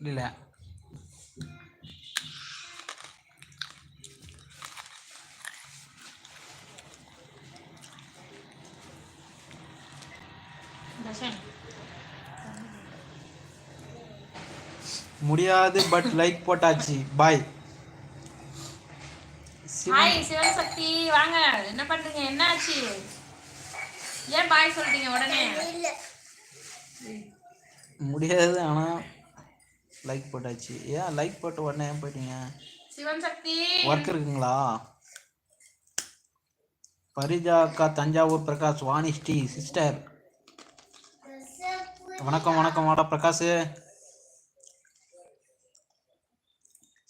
இல்ல முடியாது but like போட்டாச்சு பாய். ஹாய் சிவன் சக்தி வாங்க. என்ன பண்றீங்க? என்ன ஆச்சு? ஏன் பாய் சொல்றீங்க உடனே? முடியாது ஆனா லைக் போட்டாச்சு. ஏன் லைக் போட்ட உடனே ஏன் போயிட்டீங்க? சிவன் சக்தி ஒர்க் இருக்குங்களா? பரிஜா அக்கா, தஞ்சாவூர் பிரகாஷ், வாணிஸ்ரீ சிஸ்டர் வணக்கம் வணக்கம். வாடா பிரகாஷ்,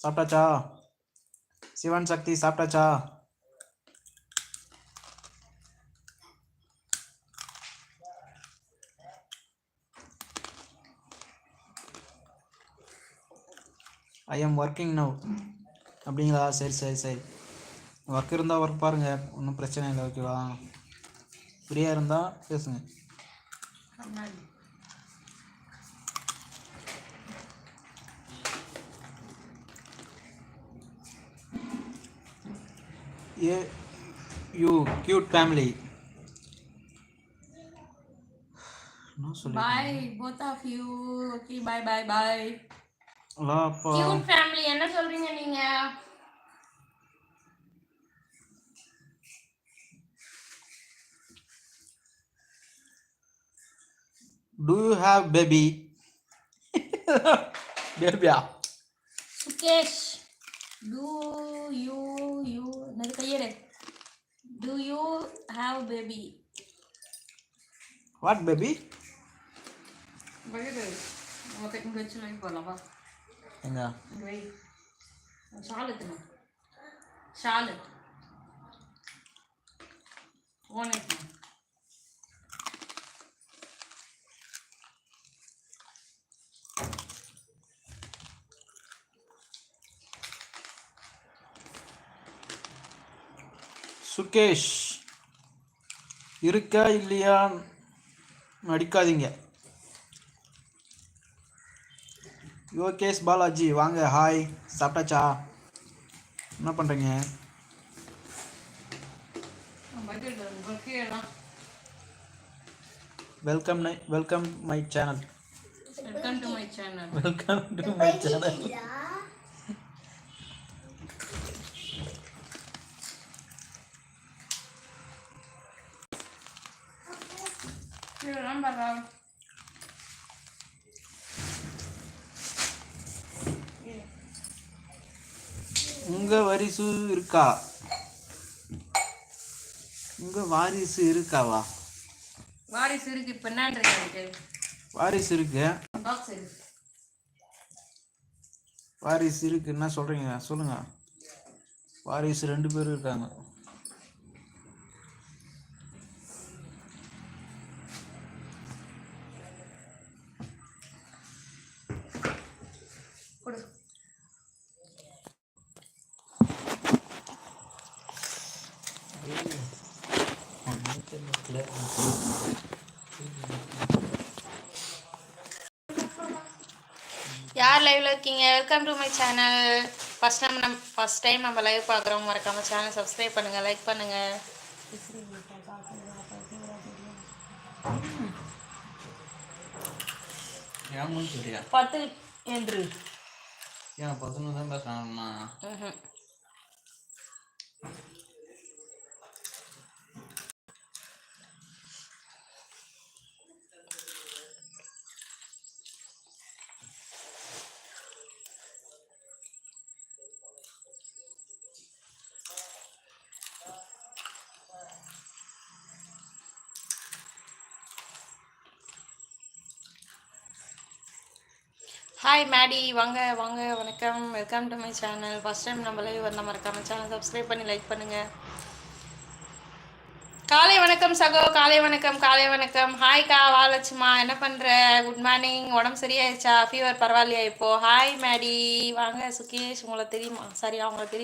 சாப்பிட்டாச்சா? சிவன் சக்தி சாப்பிட்டாச்சா? I am working now. அப்படிங்களா? சரி சரி சரி. ஒர்க் இருந்தால் ஒர்க் பாருங்கள், ஒன்றும் பிரச்சனை இல்லை. ஓகேவா? ஃப்ரீயாக இருந்தால் பேசுங்க. A you cute family. Bye both of you. Okay bye bye bye. அப்பா கியூட் ஃபேமிலி என்ன சொல்றீங்க நீங்க? Do you have baby? பேபியா? Sukesh do you நது கையெடு. Do you have baby? What baby? பையடு ஓகே இங்க வெச்சு லைவ் போலாம் வா. எங்க? இங்க வை. ஷால் எடுத்து. ஷால் ஓனே. சுகேஷ் இருக்கா இல்லையா நடிக்காதீங்க. யோகேஷ் பாலாஜி வாங்க. ஹாய், சாப்பிட்டாச்சா? என்ன பண்ணுறீங்க? Welcome welcome my channel. Welcome to my channel. Welcome to my channel. உங்க வாரிசு இருக்கா? உங்க வாரிசு இருக்காவா? வாரிசு இருக்கு. இப்ப என்னன்றீங்க? வாரிசு இருக்கு. பாக்ஸ் இருக்கு. வாரிசு இருக்கு என்ன சொல்றீங்க? சொல்லுங்க. வாரிசு 2 பேர் இருக்காங்க. யார் லைவ்ல இருக்கீங்க? Welcome to my channel. First time நம்ம லைவ் பார்க்குறோம். மறக்காம சேனல் சப்ஸ்கிரைப் பண்ணுங்க, லைக் பண்ணுங்க. ஏன் சரியா 10 என்று ஏன் 11 தான் பேசுறாங்கன்னா? ஹாய் மேடி வாங்க வாங்க. வணக்கம். Welcome to my channel. First time நம்ம லைவ் வந்தால் மறக்காம சேனல் சப்ஸ்கிரைப் பண்ணி லைக் பண்ணுங்க. காலை வணக்கம் சகோ. காலை வணக்கம். காலை வணக்கம். ஹாய்க்கா வாலட்சுமா, என்ன பண்ற? Good morning. உடம்பு சரியாயிடுச்சா? ஃபீவர் பரவாயில்லையா இப்போ? ஹாய் மேடி வாங்க. சுகேஷ் உங்களை தெரியுமா? சரி அவங்களை தெரியும்.